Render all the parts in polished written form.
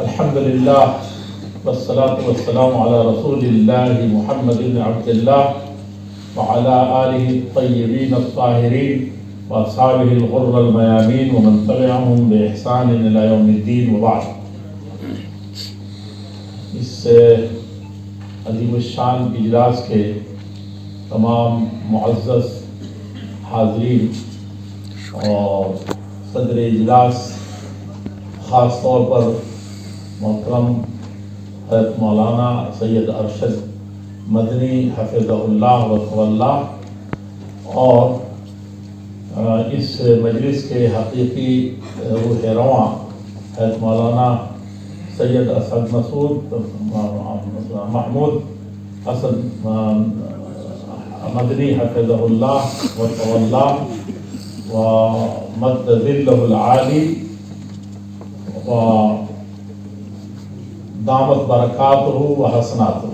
الحمدللہ والصلاة والسلام علی رسول اللہ محمد بن عبد اللہ وعلی آلہ الطیبین الطاہرین واصحابہ الغر المیامین ومن تبعہم بإحسان الی یوم الدین وبعد۔ اس عظیم الشان اجلاس کے تمام معزز حاضرین اور صدر اجلاس، خاص طور پر محترم حضرت مولانا سید ارشد مدنی حفظہ اللہ و تولہ، اور اس مجلس کے حقیقی روح رواں حضرت مولانا سید اسد مسعود محمود اسد مدنی حفظہ اللہ و تولہ و مد ظلہ العالی و دامت برکاتہ و حسناتہ۔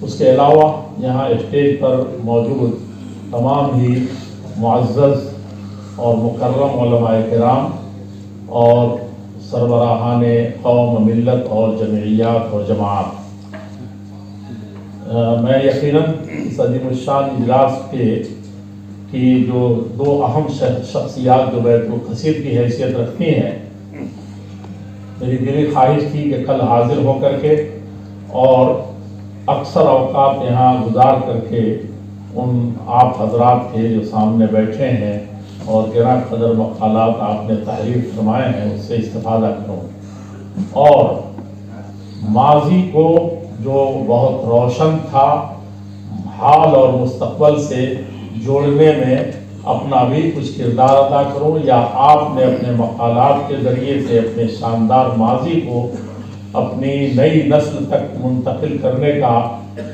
اس کے علاوہ یہاں اسٹیج پر موجود تمام ہی معزز اور مکرم علماء کرام اور سربراہان قوم، ملت اور جمعیات اور جماعت، میں یقیناً اس عظیم الشان اجلاس کی جو دو اہم شخصیات جو بیت القصید کی حیثیت رکھتی ہیں، میری دلی خواہش تھی کہ کل حاضر ہو کر کے اور اکثر اوقات یہاں گزار کر کے ان آپ حضرات کے جو سامنے بیٹھے ہیں اور گراں قدر مقالات آپ نے تحریر فرمائے ہیں اس سے استفادہ کروں، اور ماضی کو جو بہت روشن تھا حال اور مستقبل سے جوڑنے میں اپنا بھی کچھ کردار ادا کروں، یا آپ نے اپنے مقالات کے ذریعے سے اپنے شاندار ماضی کو اپنی نئی نسل تک منتقل کرنے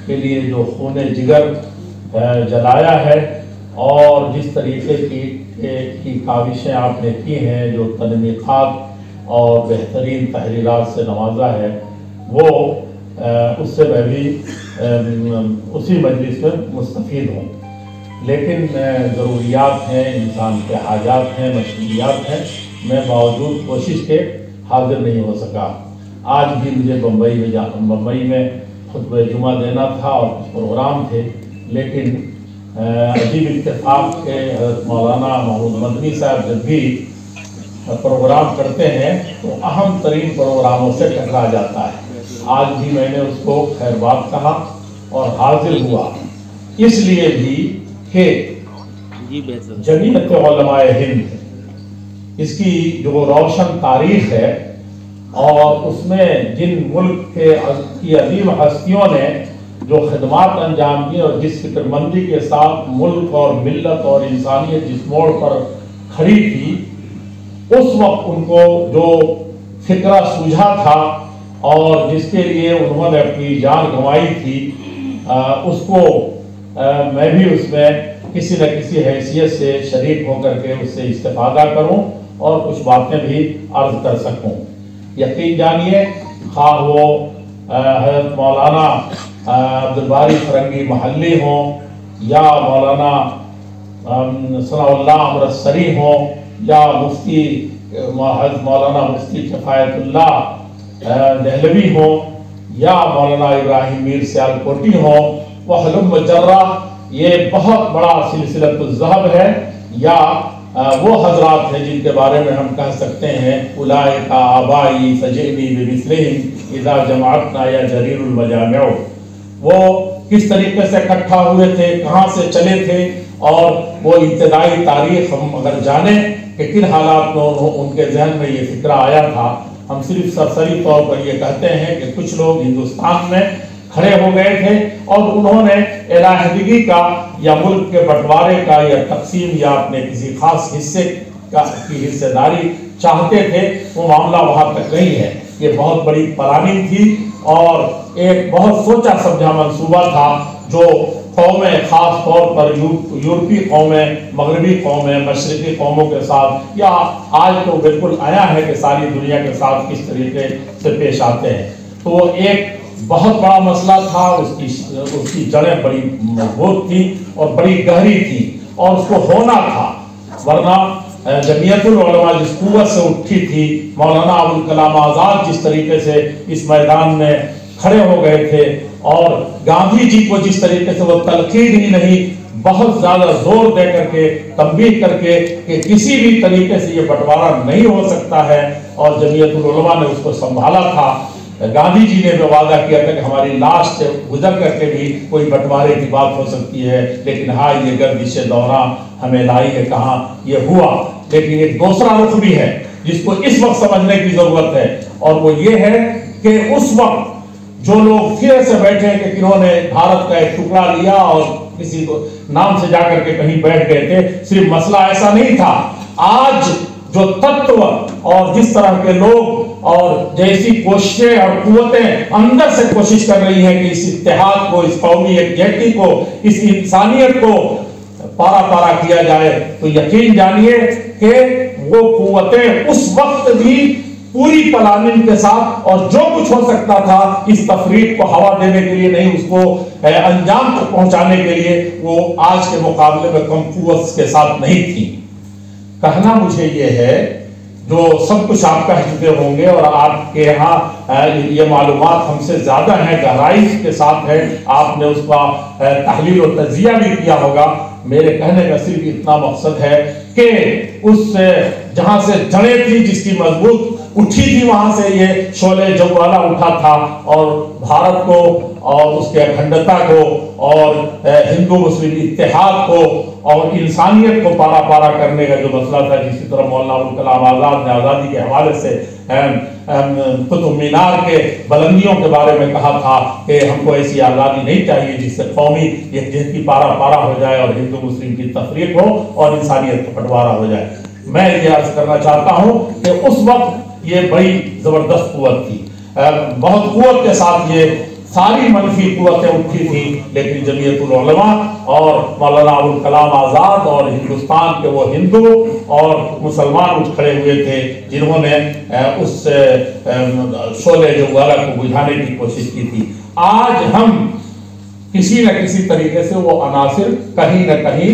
کے لیے جو خون جگر جلایا ہے اور جس طریقے کی کاوشیں آپ نے کی ہیں، جو تنویقات اور بہترین تحریرات سے نوازا ہے، وہ اس سے میں بھی اسی مجلس میں مستفید ہوں۔ لیکن ضروریات ہیں، انسان کے حاجات ہیں، مشغولیات ہیں، میں باوجود کوشش کے حاضر نہیں ہو سکا۔ آج بھی مجھے بمبئی میں خطبہ جمعہ دینا تھا اور کچھ پروگرام تھے، لیکن عجیب اتفاق کے حضرت مولانا محمود مدنی صاحب جب بھی پروگرام کرتے ہیں تو اہم ترین پروگراموں سے ٹکرا جاتا ہے۔ آج بھی میں نے اس کو خیر بات کہا اور حاضر ہوا، اس لیے بھی کہ جمعیت علماء ہند، اس کی جو روشن تاریخ ہے اور اس میں جن ملک کی عظیم ہستیوں نے جو خدمات انجام دی اور جس فکر مندی کے ساتھ ملک اور ملت اور انسانیت جس موڑ پر کھڑی تھی، اس وقت ان کو جو فکرہ سوجھا تھا اور جس کے لیے انہوں نے اپنی جان گنوائی تھی، اس کو میں بھی اس میں کسی نہ کسی حیثیت سے شریک ہو کر کے اس سے استفادہ کروں اور کچھ باتیں بھی عرض کر سکوں۔ یقین جانیے، خواہ وہ حضرت مولانا عبدالباری فرنگی محلی ہوں یا مولانا ثناء اللہ امرتسری ہوں یا مفتی حضرت مولانا مفتی کفایت اللہ دہلوی ہوں یا مولانا ابراہیم میر سیالکوٹی ہوں، وحلم مجرہ، یہ بہت بڑا سلسلۃ الذہب ہے، یا وہ حضرات ہیں جن کے بارے میں ہم کہہ سکتے ہیں اولئک آبائی فجئنی بمثلہم اذا جمعتنا یا جریر المجامع۔ وہ کس طریقے سے اکٹھا ہوئے تھے، کہاں سے چلے تھے، اور وہ ابتدائی تاریخ ہم اگر جانیں کہ کن حالات میں ان کے ذہن میں یہ فکرہ آیا تھا۔ ہم صرف سرسری طور پر یہ کہتے ہیں کہ کچھ لوگ ہندوستان میں کھڑے ہو گئے تھے اور انہوں نے علیحدگی کا یا ملک کے بٹوارے کا یا تقسیم یا اپنے کسی خاص حصے کی حصہ داری چاہتے تھے، وہ معاملہ وہاں تک نہیں ہے۔ یہ بہت بڑی پلاننگ تھی اور ایک بہت سوچا سمجھا منصوبہ تھا جو قومیں، خاص طور پر یورپی قومیں، مغربی قومیں، مشرقی قوموں کے ساتھ، یا آج تو بالکل آیا ہے کہ ساری دنیا کے ساتھ کس طریقے سے پیش آتے ہیں۔ تو وہ ایک بہت بڑا مسئلہ تھا، اس کی جڑیں بڑی مضبوط تھی اور بڑی گہری تھی اور اس کو ہونا تھا، ورنہ जमीयतुल उलमा जिस कुव्वत से उठी थी, मौलाना अबुल कलाम आज़ाद जिस तरीके से इस मैदान में खड़े हो गए थे, और गांधी जी को जिस तरीके से वो तलकीन ही नहीं बहुत ज्यादा जोर दे करके तंबीह करके कि किसी भी तरीके से ये बंटवारा नहीं हो सकता है, और जमीयतुल उलमा ने उसको संभाला था। गांधी जी ने भी वादा किया था कि हमारी लाश से गुजर करके भी कोई बंटवारे की बात हो सकती है, लेकिन हाँ ये गर्दिश दौरा हमें लाई है कहाँ, ये हुआ। लेकिन एक दूसरा रुख भी है जिसको इस वक्त समझने की जरूरत है, और वो ये है कि उस वक्त जो लोग फिर से बैठे कि इन्होंने भारत का एक टुकड़ा लिया और किसी को नाम से जाकर के कहीं बैठ गए थे, सिर्फ मसला ऐसा नहीं था। आज जो तत्व और जिस तरह के लोग और जैसी कोशिशें और कुव्वतें अंदर से कोशिश कर रही हैं कि इस इत्तेहाद को, इस कौमी यकजहती को, इस इंसानियत को पारा पारा किया जाए, तो यकीन जानिए कि वो कुव्वतें उस वक्त भी पूरी प्लानिंग के साथ और जो कुछ हो सकता था इस तफरीक को हवा देने के लिए नहीं, उसको अंजाम तक पहुंचाने के लिए वो आज के मुकाबले में कम कुव्वत के साथ नहीं थी। कहना मुझे ये है, जो सब कुछ आप कह चुके होंगे और आपके यहाँ ये मालूमात हमसे ज्यादा है, गहराई के साथ है, आपने उसका तहलील और तजिया भी किया होगा। मेरे कहने का सिर्फ इतना मकसद है कि उस जहां से जड़ें थी, जिसकी मजबूत उठी थी, वहां से ये शोले जवाला उठा था, और भारत को और उसके अखंडता को और हिंदू मुस्लिम इत्तेहाद को और इंसानियत को पारा पारा करने का जो मसला था, जिसी तरह मौलाना अबुल कलाम आज़ाद ने आज़ादी के हवाले से कुतुब मीनार के बुलंदियों के बारे में कहा था कि हमको ऐसी आज़ादी नहीं चाहिए जिससे कौमी यकजहती पारा पारा हो जाए और हिंदू मुस्लिम की तफरीक हो और इंसानियत का बंटवारा हो जाए। मैं ये अर्ज करना चाहता हूँ कि उस वक्त ये बड़ी जबरदस्त कुव्वत थी, बहुत कुव्वत के साथ ये सारी मनफी कुव्वतें उठी थी, लेकिन जमीयतुल उलमा और मौलाना अबुल कलाम आज़ाद और हिंदुस्तान के वो हिंदू और मुसलमान उठ खड़े हुए थे जिन्होंने उस शोले जवाला को बुझाने की कोशिश की थी। आज हम किसी न किसी तरीके से वो अनासिर कहीं न कहीं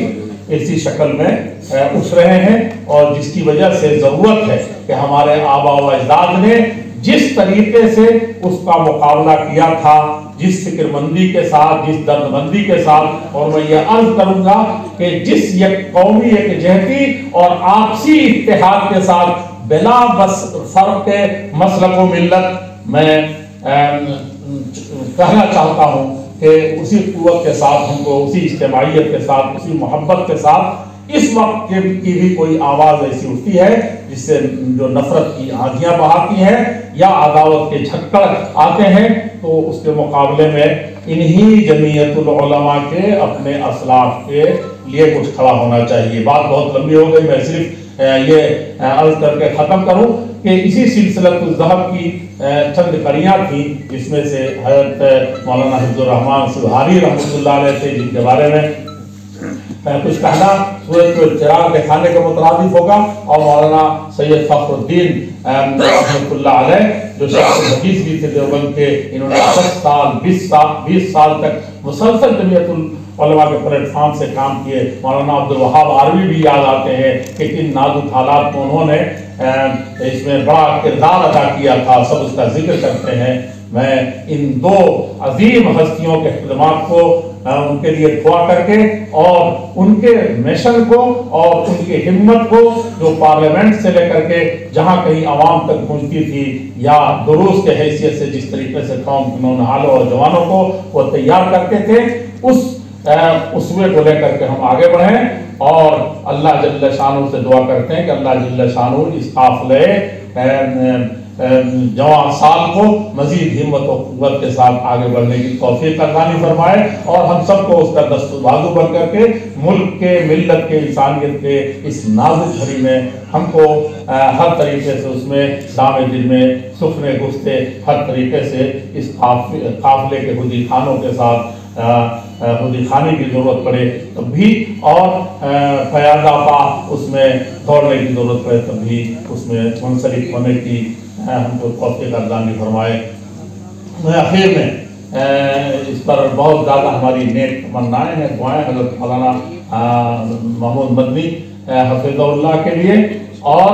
इसी शक्ल में उठ रहे हैं, और जिसकी वजह से जरूरत है कि हमारे आबा व अजदाद ने जिस तरीके से उसका मुकाबला किया था, जिस फिक्रमंदी के साथ, जिस दर्दमंदी के साथ, और मैं ये अर्ज करूंगा कि जिस कौमी यकजहती और आपसी इत्तेहाद के साथ बिला बस फर्क के मसलक व मिल्लत, मैं कहना चाहता हूं कि उसी कुव्वत के साथ हमको, उसी इज्तिमाइयत के साथ, उसी मोहब्बत के साथ इस वक्त की भी कोई आवाज ऐसी उठती है जिससे जो नफरत की आंधियां बहाती हैं या अदावत के झक्कड़ आते हैं, तो उसके मुकाबले में इन्हीं जमीयतुल उलमा के अपने असलाफ के लिए कुछ खड़ा होना चाहिए। बात बहुत लंबी हो गई, मैं सिर्फ ये अर्ज करके खत्म करूं कि इसी सिलसिलतुल ज़हब की चंद कड़ियाँ थी, जिसमें से हज़रत मौलाना हिफ्ज़ुर रहमान सुहारी रहमतुल्लाह अलैह थे, जिनके बारे में कुछ कहना सूरज को चिराग दिखाने के मुतरादिफ होगा, और मौलाना सैयद फखरुद्दीन रहमतुल्लाह अलैह जो शेख हदीस भी थे देवबंद के, इन्होंने 10 साल 20 साल तक मुसलसल जमीयतुल उलमा के प्लेटफॉर्म से काम किए। मौलाना अब्दुल वहाब आरवी भी याद आते हैं कि किन नाजुक हालात में उन्होंने इसमें बड़ा किरदार अदा किया था, सब उसका जिक्र करते हैं। मैं इन दो अजीम हस्तियों के खिदमात को उनके लिए दुआ करके और उनके मिशन को और उनकी हिम्मत को जो पार्लियामेंट से लेकर के जहां कहीं आवाम तक पहुंचती थी, या दुरूस के हैसियत से जिस तरीके से कौम के नौजवानों और जवानों को वो तैयार करते थे, उस उसवे को लेकर के हम आगे बढ़ें, और अल्लाह जल्ल शानू से दुआ करते हैं कि अल्लाह जल्ल शानू इस काफिले जवान साल को मजीद हिम्मत और कुव्वत के साथ आगे बढ़ने की तौफीक अता फरमाए, और हम सबको उसका दस्तबाजू बन करके मुल्क के, मिल्लत के, इंसानियत के इस नाजुक घड़ी में हमको हर तरीके से उसमें दाम दिल में सुखने गुस्ते हर तरीके से इस काफिले के हुदी खानों के साथ हुदी खाने की जरूरत पड़े तब भी, और फयादा पा उसमें दौड़ने की जरूरत पड़े तब भी उसमें मुंसलिक होने की हमको तौफीक अता फरमाए। मैं आखिर में इस पर बहुत ज़्यादा हमारी नेक तमन्नाएँ हैं, दुआएँ हज़रत मौलाना महमूद मदनी حفظاللہ کے لیے، اور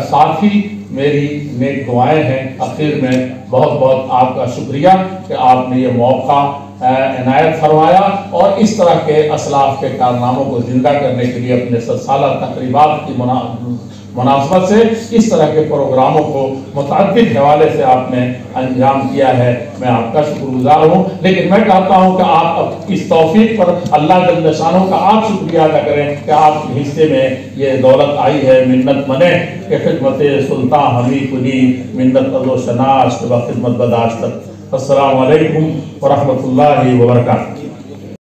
ساتھ ہی میری نیک دعائیں ہیں۔ آخر میں بہت بہت آپ کا شکریہ کہ آپ نے یہ موقع عنایت فرمایا، اور اس طرح کے اسلاف کے کارناموں کو زندہ کرنے کے لیے اپنے 100 سالہ تقریبات کی مناسبت سے اس طرح کے پروگراموں کو متعدد حوالے سے آپ نے انجام کیا ہے۔ میں آپ کا شکر گزار ہوں، لیکن میں چاہتا ہوں کہ آپ اس توفیق پر اللہ جل شانہ کا آپ شکریہ ادا کریں کہ آپ کے حصے میں یہ دولت آئی ہے۔ منت منے کہ خدمت سلطان ہمیں کنی، منت ازو شناس و خدمت بداشت۔ السلام علیکم ورحمۃ اللہ وبرکاتہ۔